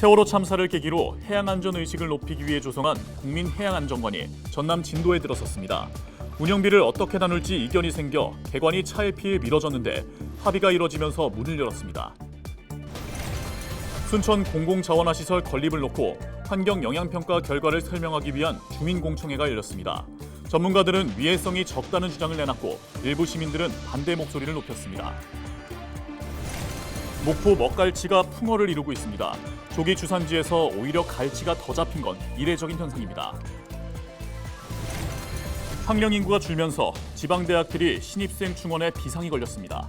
세월호 참사를 계기로 해양안전의식을 높이기 위해 조성한 국민해양안전관이 전남 진도에 들어섰습니다. 운영비를 어떻게 나눌지 이견이 생겨 개관이 차일피일 미뤄졌는데 합의가 이뤄지면서 문을 열었습니다. 순천 공공자원화시설 건립을 놓고 환경영향평가 결과를 설명하기 위한 주민공청회가 열렸습니다. 전문가들은 위해성이 적다는 주장을 내놨고 일부 시민들은 반대 목소리를 높였습니다. 목포 먹갈치가 풍어를 이루고 있습니다. 조기 주산지에서 오히려 갈치가 더 잡힌 건 이례적인 현상입니다. 학령 인구가 줄면서 지방대학들이 신입생 충원에 비상이 걸렸습니다.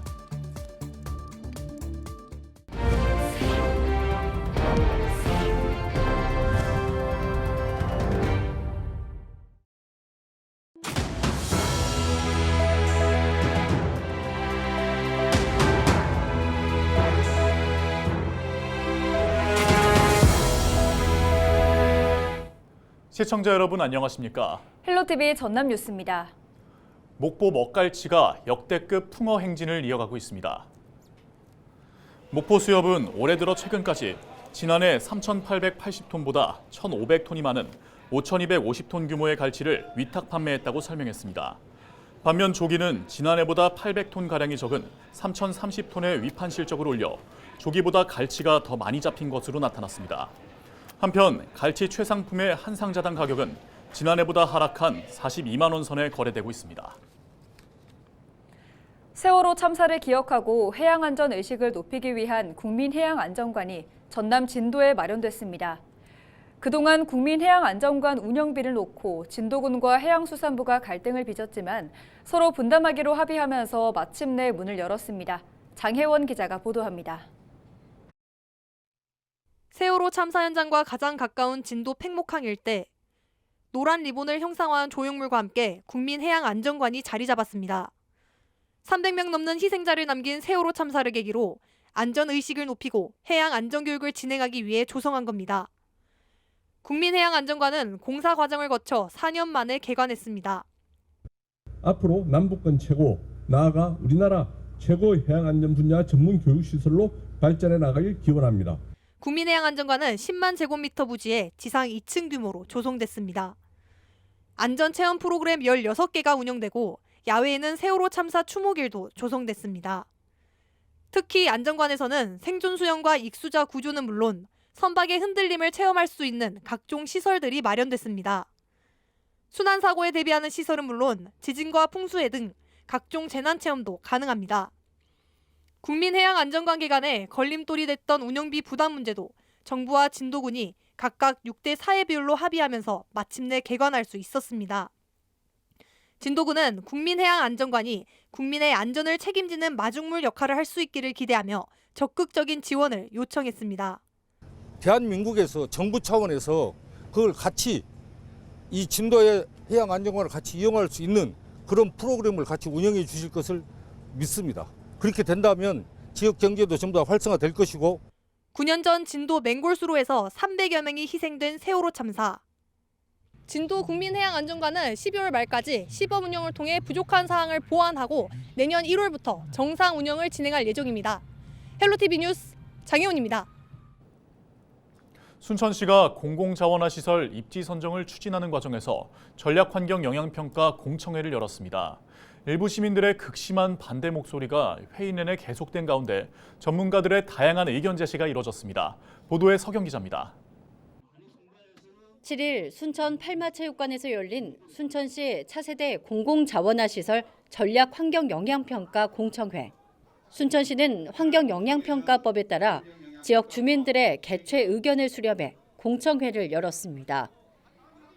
시청자 여러분 안녕하십니까? 헬로티비 전남 뉴스입니다. 목포 먹갈치가 역대급 풍어 행진을 이어가고 있습니다. 목포 수협은 올해 들어 최근까지 지난해 3,880톤보다 1,500톤이 많은 5,250톤 규모의 갈치를 위탁 판매했다고 설명했습니다. 반면 조기는 지난해보다 800톤가량이 적은 3,030톤의 위판 실적을 올려 조기보다 갈치가 더 많이 잡힌 것으로 나타났습니다. 한편 갈치 최상품의 한 상자당 가격은 지난해보다 하락한 42만 원 선에 거래되고 있습니다. 세월호 참사를 기억하고 해양안전 의식을 높이기 위한 국민해양안전관이 전남 진도에 마련됐습니다. 그동안 국민해양안전관 운영비를 놓고 진도군과 해양수산부가 갈등을 빚었지만 서로 분담하기로 합의하면서 마침내 문을 열었습니다. 장혜원 기자가 보도합니다. 세월호 참사 현장과 가장 가까운 진도 팽목항 일대, 노란 리본을 형상화한 조형물과 함께 국민해양안전관이 자리 잡았습니다. 300명 넘는 희생자를 남긴 세월호 참사를 계기로 안전의식을 높이고 해양안전교육을 진행하기 위해 조성한 겁니다. 국민해양안전관은 공사 과정을 거쳐 4년 만에 개관했습니다. 앞으로 남북권 최고, 나아가 우리나라 최고 해양안전 분야 전문 교육시설로 발전해 나가길 기원합니다. 국민해양안전관은 10만 제곱미터 부지에 지상 2층 규모로 조성됐습니다. 안전체험 프로그램 16개가 운영되고 야외에는 세월호 참사 추모길도 조성됐습니다. 특히 안전관에서는 생존 수영과 익수자 구조는 물론 선박의 흔들림을 체험할 수 있는 각종 시설들이 마련됐습니다. 순환사고에 대비하는 시설은 물론 지진과 풍수해 등 각종 재난체험도 가능합니다. 국민해양안전관 기간에 걸림돌이 됐던 운영비 부담 문제도 정부와 진도군이 각각 6대 4의 비율로 합의하면서 마침내 개관할 수 있었습니다. 진도군은 국민해양안전관이 국민의 안전을 책임지는 마중물 역할을 할 수 있기를 기대하며 적극적인 지원을 요청했습니다. 대한민국에서 정부 차원에서 그걸 같이 이 진도의 해양안전관을 같이 이용할 수 있는 그런 프로그램을 같이 운영해 주실 것을 믿습니다. 그렇게 된다면 지역 경제도 전부 다 활성화될 것이고 9년 전 진도 맹골수로에서 300여 명이 희생된 세월호 참사. 진도 국민해양안전관은 12월 말까지 시범 운영을 통해 부족한 사항을 보완하고 내년 1월부터 정상 운영을 진행할 예정입니다. 헬로티비 뉴스 장혜원입니다. 순천시가 공공자원화시설 입지 선정을 추진하는 과정에서 전략환경영향평가 공청회를 열었습니다. 일부 시민들의 극심한 반대 목소리가 회의 내내 계속된 가운데 전문가들의 다양한 의견 제시가 이뤄졌습니다. 보도에 서경 기자입니다. 7일 순천 팔마체육관에서 열린 순천시 차세대 공공자원화시설 전략환경영향평가 공청회. 순천시는 환경영향평가법에 따라 지역 주민들의 개최 의견을 수렴해 공청회를 열었습니다.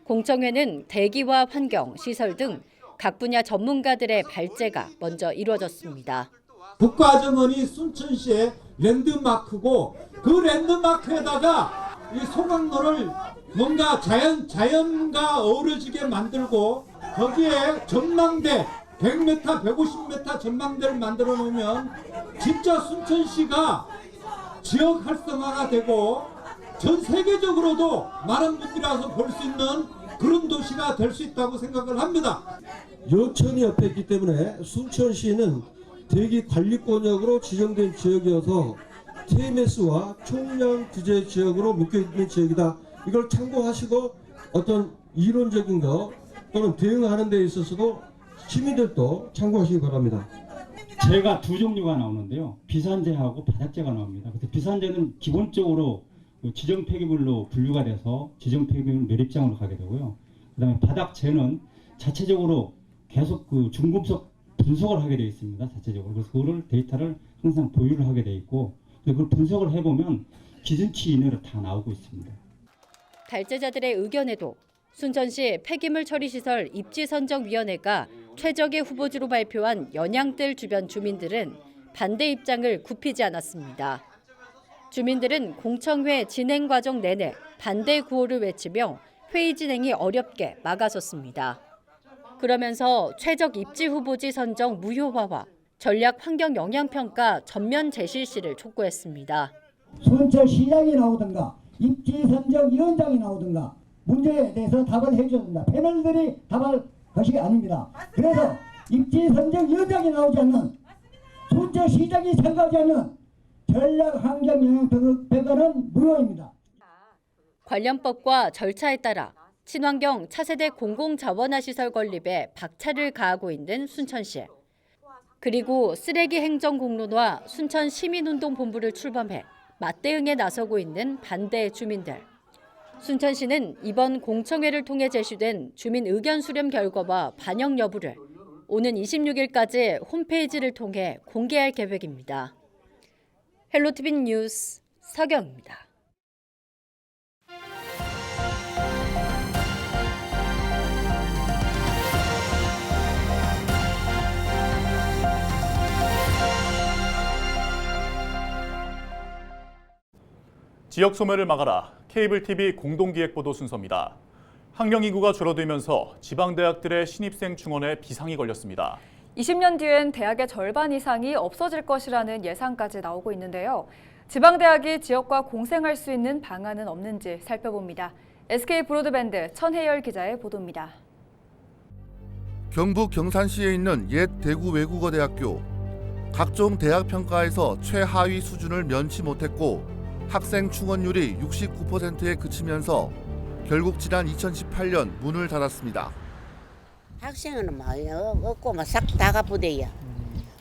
공청회는 대기와 환경, 시설 등 각 분야 전문가들의 발제가 먼저 이루어졌습니다. 국가정원이 순천시의 랜드마크고 그 랜드마크에다가 이 소강로를 뭔가 자연과 어우러지게 만들고 거기에 전망대 100m, 150m 전망대를 만들어 놓으면 진짜 순천시가 지역 활성화가 되고 전 세계적으로도 많은 분들이 와서 볼 수 있는 그런 도시가 될 수 있다고 생각을 합니다. 여천이 옆에 있기 때문에 순천시는 대기 관리권역으로 지정된 지역이어서 TMS와 총량 규제 지역으로 묶여있는 지역이다. 이걸 참고하시고 어떤 이론적인 거 또는 대응하는 데 있어서도 시민들도 참고하시기 바랍니다. 재가 두 종류가 나오는데요. 비산재하고 바닥재가 나옵니다. 그래서 비산재는 기본적으로 지정 폐기물로 분류가 돼서 지정 폐기물 매립장으로 가게 되고요. 그다음에 바닥재는 자체적으로 계속 그 중금속 분석을 하게 되어 있습니다. 자체적으로. 그래서 그거를 데이터를 항상 보유를 하게 되어 있고 그걸 분석을 해보면 기준치 이내로 다 나오고 있습니다. 발제자들의 의견에도 순천시 폐기물 처리시설 입지선정위원회가 최적의 후보지로 발표한 연양뜰 주변 주민들은 반대 입장을 굽히지 않았습니다. 주민들은 공청회 진행 과정 내내 반대 구호를 외치며 회의 진행이 어렵게 막아섰습니다. 그러면서 최적 입지 후보지 선정 무효화와 전략 환경 영향평가 전면 재실시를 촉구했습니다. 순천시장이 나오든가 입지선정위원장이 나오든가 문제에 대해서 답을 해줘야 된다. 패널들이 답할 것이 아닙니다. 그래서 입지선정위원장이 나오지 않는 순천시장이 참가하지 않는 전략환경영향평가는 무효입니다. 관련법과 절차에 따라 친환경 차세대 공공자원화시설 건립에 박차를 가하고 있는 순천시. 그리고 쓰레기 행정 공론화 순천시민운동본부를 출범해 맞대응에 나서고 있는 반대 주민들. 순천시는 이번 공청회를 통해 제시된 주민 의견 수렴 결과와 반영 여부를 오는 26일까지 홈페이지를 통해 공개할 계획입니다. 헬로티비 뉴스 서경입니다. 지역 소멸을 막아라. 케이블 TV 공동기획보도 순서입니다. 학령 인구가 줄어들면서 지방대학들의 신입생 충원에 비상이 걸렸습니다. 20년 뒤엔 대학의 절반 이상이 없어질 것이라는 예상까지 나오고 있는데요. 지방대학이 지역과 공생할 수 있는 방안은 없는지 살펴봅니다. SK 브로드밴드 천혜열 기자의 보도입니다. 경북 경산시에 있는 옛 대구 외국어대학교. 각종 대학 평가에서 최하위 수준을 면치 못했고 학생 충원율이 69%에 그치면서 결국 지난 2018년 문을 닫았습니다. 학생은 없고 싹 다 가부대야.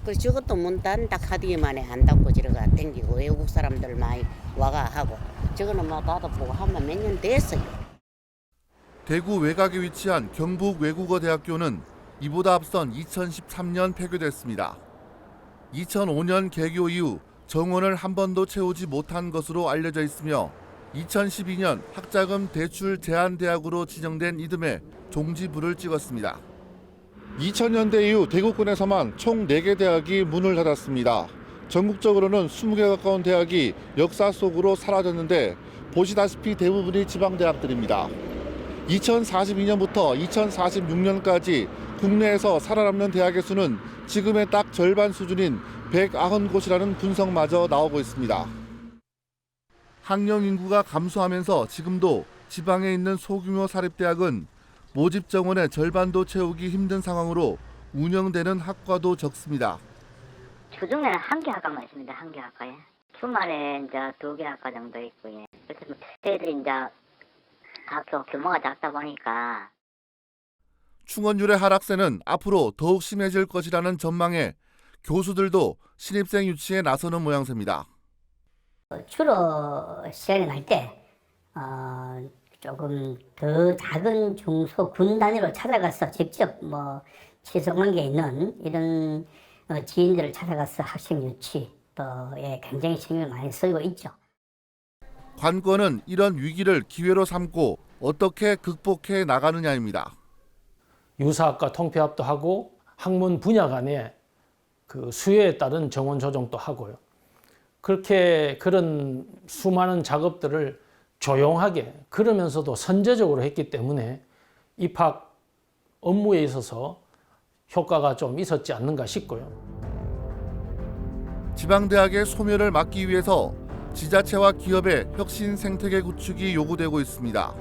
그래서 저것도 문 닫는다 하디만에 안 닫고 저러가 댕기고 외국 사람들 많이 와가 하고 저거는 닫아보고 하면 몇 년 됐어요. 대구 외곽에 위치한 경북 외국어대학교는 이보다 앞선 2013년 폐교됐습니다. 2005년 개교 이후 정원을 한 번도 채우지 못한 것으로 알려져 있으며 2012년 학자금 대출 제한대학으로 지정된 이듬해 종지부를 찍었습니다. 2000년대 이후 대구권에서만 총 4개 대학이 문을 닫았습니다. 전국적으로는 20개 가까운 대학이 역사 속으로 사라졌는데 보시다시피 대부분이 지방대학들입니다. 2042년부터 2046년까지 국내에서 살아남는 대학의 수는 지금의 딱 절반 수준인 190곳이라는 분석마저 나오고 있습니다. 학령 인구가 감소하면서 지금도 지방에 있는 소규모 사립대학은 모집 정원의 절반도 채우기 힘든 상황으로 운영되는 학과도 적습니다. 주중에는 1개 학과만 있습니다. 1개 학과에. 주말에 이제 2개 학과 정도 있고요. 그래서 애들이 이제 학교 규모가 작다 보니까 충원율의 하락세는 앞으로 더욱 심해질 것이라는 전망에 교수들도 신입생 유치에 나서는 모양새입니다. 주로 시간이 날 때 조금 더 작은 중소 군 단위로 찾아가서 직접 치성관계에 있는 이런 지인들을 찾아가서 학생 유치에 굉장히 신경을 많이 쓰고 있죠. 관건은 이런 위기를 기회로 삼고 어떻게 극복해 나가느냐입니다. 유사학과 통폐합도 하고 학문 분야 간에 그 수요에 따른 정원 조정도 하고요. 그렇게 그런 수많은 작업들을 조용하게 그러면서도 선제적으로 했기 때문에 입학 업무에 있어서 효과가 좀 있었지 않는가 싶고요. 지방대학의 소멸을 막기 위해서 지자체와 기업의 혁신 생태계 구축이 요구되고 있습니다.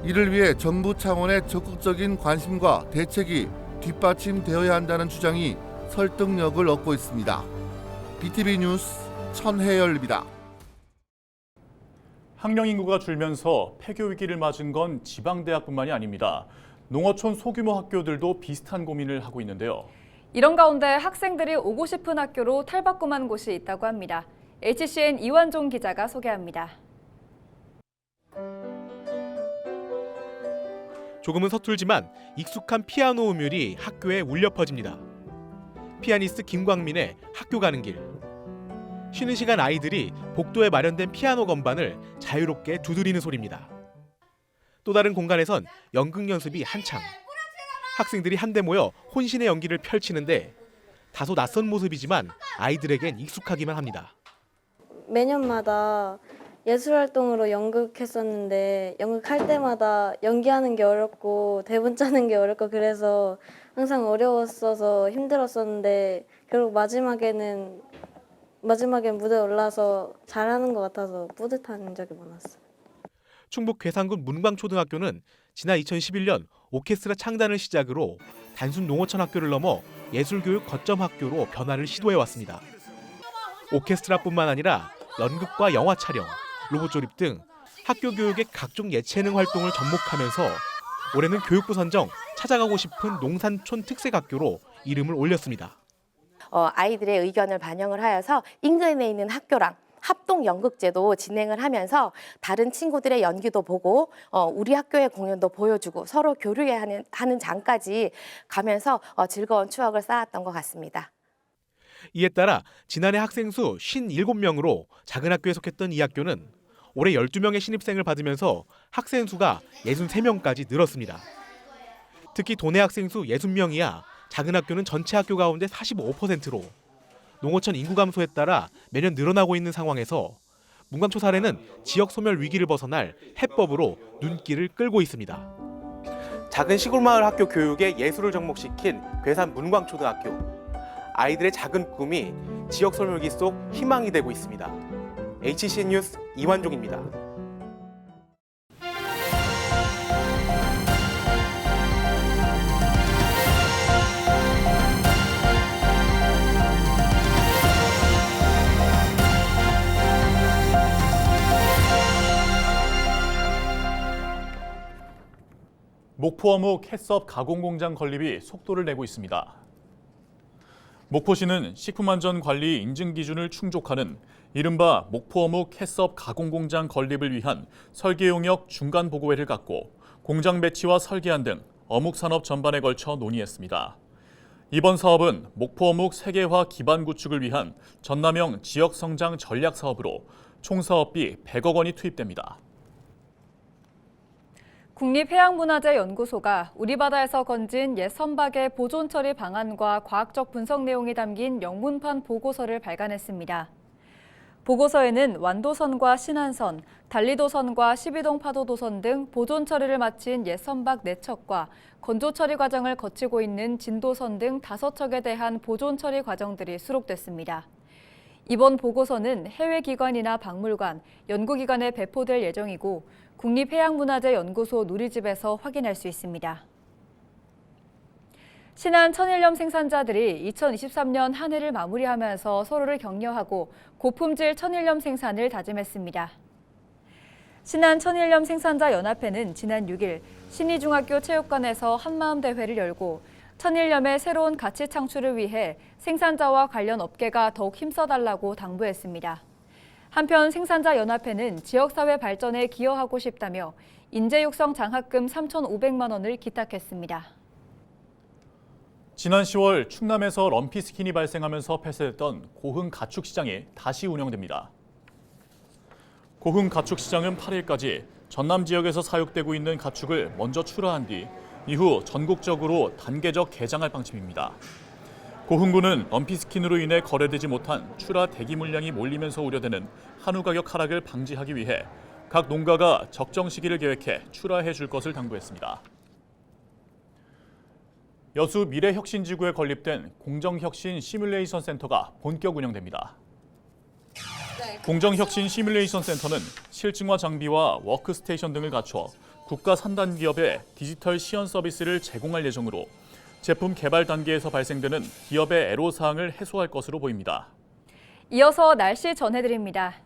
이를 위해 정부 차원의 적극적인 관심과 대책이 뒷받침되어야 한다는 주장이 설득력을 얻고 있습니다. BTV 뉴스 천혜열입니다. 학령 인구가 줄면서 폐교 위기를 맞은 건 지방대학뿐만이 아닙니다. 농어촌 소규모 학교들도 비슷한 고민을 하고 있는데요. 이런 가운데 학생들이 오고 싶은 학교로 탈바꿈한 곳이 있다고 합니다. HCN 이완종 기자가 소개합니다. 조금은 서툴지만 익숙한 피아노 음율이 학교에 울려 퍼집니다. 피아니스트 김광민의 학교 가는 길. 쉬는 시간 아이들이 복도에 마련된 피아노 건반을 자유롭게 두드리는 소리입니다. 또 다른 공간에선 연극 연습이 한창. 학생들이 한데 모여 혼신의 연기를 펼치는데 다소 낯선 모습이지만 아이들에겐 익숙하기만 합니다. 매년마다 예술활동으로 연극했었는데 연극할 때마다 연기하는 게 어렵고 대본 짜는 게 어렵고 그래서 항상 어려웠어서 힘들었었는데 결국 마지막엔 무대에 올라서 잘하는 것 같아서 뿌듯한 적이 많았어요. 충북 괴산군 문광초등학교는 지난 2011년 오케스트라 창단을 시작으로 단순 농어촌 학교를 넘어 예술교육 거점 학교로 변화를 시도해왔습니다. 오케스트라뿐만 아니라 연극과 영화 촬영, 로봇 조립 등 학교 교육의 각종 예체능 활동을 접목하면서 올해는 교육부 선정 찾아가고 싶은 농산촌 특색학교로 이름을 올렸습니다. 아이들의 의견을 반영을 하여서 인근에 있는 학교랑 합동 연극제도 진행을 하면서 다른 친구들의 연기도 보고 우리 학교의 공연도 보여주고 서로 교류하는 장까지 가면서 즐거운 추억을 쌓았던 것 같습니다. 이에 따라 지난해 학생 수 57명으로 작은 학교에 속했던 이 학교는 올해 12명의 신입생을 받으면서 학생 수가 63명까지 늘었습니다. 특히 도내 학생 수 60명이야 작은 학교는 전체 학교 가운데 45%로 농어촌 인구 감소에 따라 매년 늘어나고 있는 상황에서 문광초 사례는 지역 소멸 위기를 벗어날 해법으로 눈길을 끌고 있습니다. 작은 시골 마을 학교 교육에 예술을 접목시킨 괴산 문광초등학교. 아이들의 작은 꿈이 지역 소멸 위기 속 희망이 되고 있습니다. HCN 뉴스 이완종입니다. 목포 어묵 햇섭 가공공장 건립이 속도를 내고 있습니다. 목포시는 식품안전관리 인증 기준을 충족하는 이른바 목포 어묵 햇섭 가공공장 건립을 위한 설계 용역 중간 보고회를 갖고 공장 배치와 설계안 등 어묵 산업 전반에 걸쳐 논의했습니다. 이번 사업은 목포 어묵 세계화 기반 구축을 위한 전남형 지역 성장 전략 사업으로 총 사업비 100억 원이 투입됩니다. 국립해양문화재연구소가 우리 바다에서 건진 옛 선박의 보존 처리 방안과 과학적 분석 내용이 담긴 영문판 보고서를 발간했습니다. 보고서에는 완도선과 신안선, 달리도선과 12동 파도도선 등 보존 처리를 마친 옛 선박 4척과 건조 처리 과정을 거치고 있는 진도선 등 5척에 대한 보존 처리 과정들이 수록됐습니다. 이번 보고서는 해외 기관이나 박물관, 연구기관에 배포될 예정이고 국립해양문화재연구소 누리집에서 확인할 수 있습니다. 신안 천일염 생산자들이 2023년 한 해를 마무리하면서 서로를 격려하고 고품질 천일염 생산을 다짐했습니다. 신안 천일염 생산자 연합회는 지난 6일 신의중학교 체육관에서 한마음 대회를 열고 천일염의 새로운 가치 창출을 위해 생산자와 관련 업계가 더욱 힘써달라고 당부했습니다. 한편 생산자 연합회는 지역사회 발전에 기여하고 싶다며 인재 육성 장학금 3,500만 원을 기탁했습니다. 지난 10월 충남에서 럼피스킨이 발생하면서 폐쇄됐던 고흥 가축시장이 다시 운영됩니다. 고흥 가축시장은 8일까지 전남 지역에서 사육되고 있는 가축을 먼저 출하한 뒤 이후 전국적으로 단계적 개장할 방침입니다. 고흥군은 럼피스킨으로 인해 거래되지 못한 출하 대기 물량이 몰리면서 우려되는 한우 가격 하락을 방지하기 위해 각 농가가 적정 시기를 계획해 출하해 줄 것을 당부했습니다. 여수 미래혁신지구에 건립된 공정혁신 시뮬레이션 센터가 본격 운영됩니다. 공정혁신 시뮬레이션 센터는 실증화 장비와 워크스테이션 등을 갖춰 국가 산단 기업에 디지털 시연 서비스를 제공할 예정으로 제품 개발 단계에서 발생되는 기업의 애로사항을 해소할 것으로 보입니다. 이어서 날씨 전해드립니다.